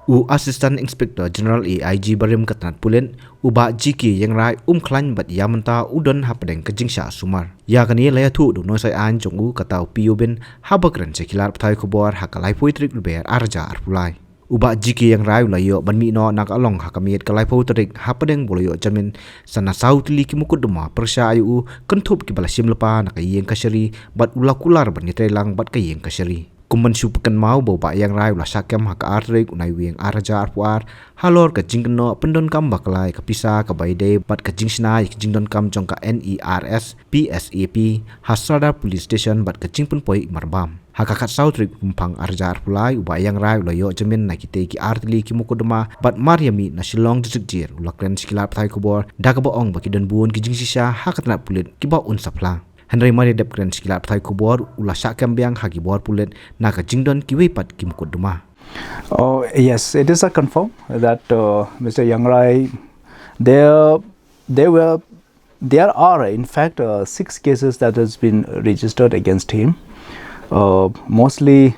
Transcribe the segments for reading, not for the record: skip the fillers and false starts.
U Assistant Inspector General AIG Barim Katnat Pulen u Bah GK Īangrai khlaiñ bat yamanta udon hapadeng kejingsha sumar. Ya kani laya thu do no sai an jong u katau Yobin habakran sekilar pthai khobor hakalai poitrik luber arja arpulai. U Bah GK Īangrai layo banmi no nak along hakamiet kalai poitrik hapadeng boloyo jamin sana tylli ki mukotduma persya ayu kentup ki balasim lepa nak yeng kasari bat ulakular ban nitrelang bat kayeng kasari. Kumban supukan mau bau Bah Īangrai ulah sakem hak artrik unai wieng araja arpuar halor ke jingkeno pendon kam baklai kapisa kabaide bat ke jingsnai ke jingdon kam jongka NERS PSAP hasada police station bat ke jingpun poi marbam hakakat sautrik kumpang araja arpulai u Bah Īangrai ulah yo jamin na kite ki artli ki mukotduma bat mariami na Shillong disikjir ulah kren sekilar pthai kubor dakabaong baki don buon ki jingsisa hakatna pulit ki ba un sapla. Hynriew mari dep kren sekilar pthai kubor ulah sakam biang hagi bor pulet naka jingdon kiwepat ki mukotduma. Oh yes, it is a confirm that Mr. Īangrai, there are in fact 6 cases that has been registered against him, mostly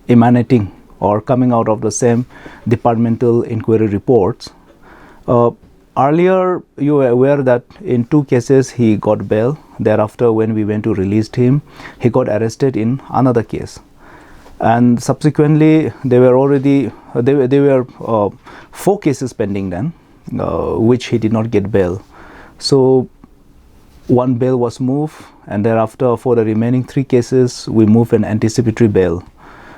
emanating or coming out of the same departmental inquiry reports. Earlier, you were aware that in 2 cases he got bail. Thereafter, when we went to release him, he got arrested in another case. And subsequently, there were 4 cases pending then, which he did not get bail. So, 1 bail was moved, and thereafter, for the remaining 3 cases, we moved an anticipatory bail.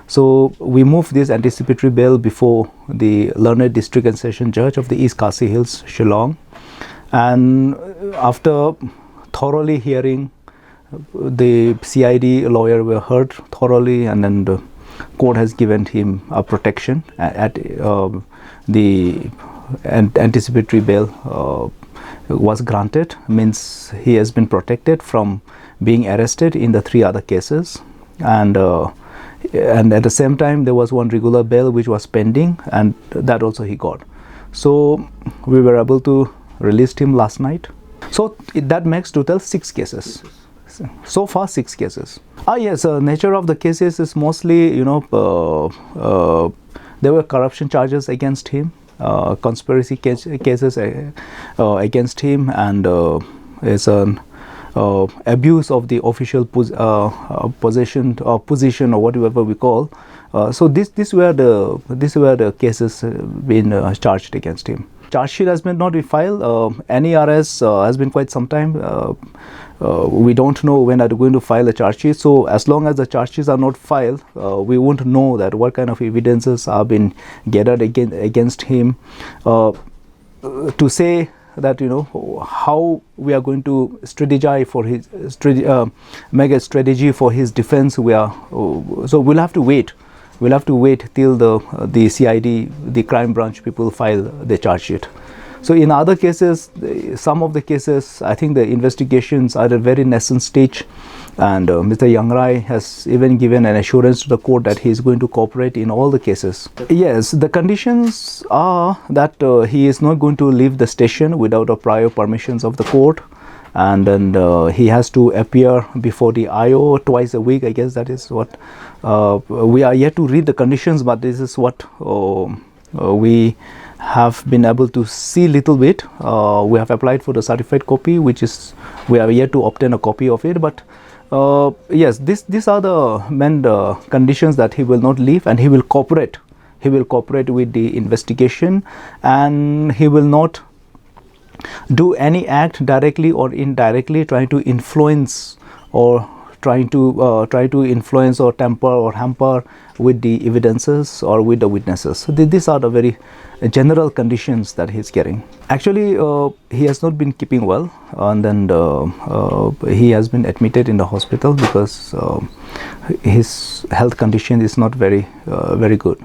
So we moved this anticipatory bail before the learned district and session judge of the East Khasi Hills, Shillong, and after thoroughly hearing, the CID lawyer were heard thoroughly, and then the court has given him a protection at the anticipatory bail was granted, means he has been protected from being arrested in the 3 other cases, and at the same time there was 1 regular bail which was pending, and that also he got. So we were able to release him last night. So that makes total 6 cases. So far 6 cases. Yes, nature of the cases is mostly, there were corruption charges against him, conspiracy cases against him, and is an abuse of the official position or whatever we call. So these were the cases being charged against him. Charge sheet has been not filed. NERS has been quite some time. We don't know when are going to file a charge sheet. So as long as the charge sheets are not filed, we won't know that what kind of evidences have been gathered against him. To say that how we are going to strategize for his make a strategy for his defense, so we'll have to wait. We'll have to wait till the CID, the crime branch people file the charge sheet. So in other cases, some of the cases, I think the investigations are at a very nascent stage, and Mr. Īangrai has even given an assurance to the court that he is going to cooperate in all the cases. Yes, the conditions are that he is not going to leave the station without a prior permissions of the court, and then he has to appear before the IO twice a week. I guess that is what we are yet to read the conditions, but this is what we have been able to see little bit. We have applied for the certified copy, which is we are yet to obtain a copy of it, but yes, these are the main conditions, that he will not leave and he will cooperate. He will cooperate with the investigation, and he will not do any act directly or indirectly trying to influence or trying to influence or tamper or hamper with the evidences or with the witnesses. So these are the very general conditions that he's getting. Actually, he has not been keeping well, and then he has been admitted in the hospital because his health condition is not very good.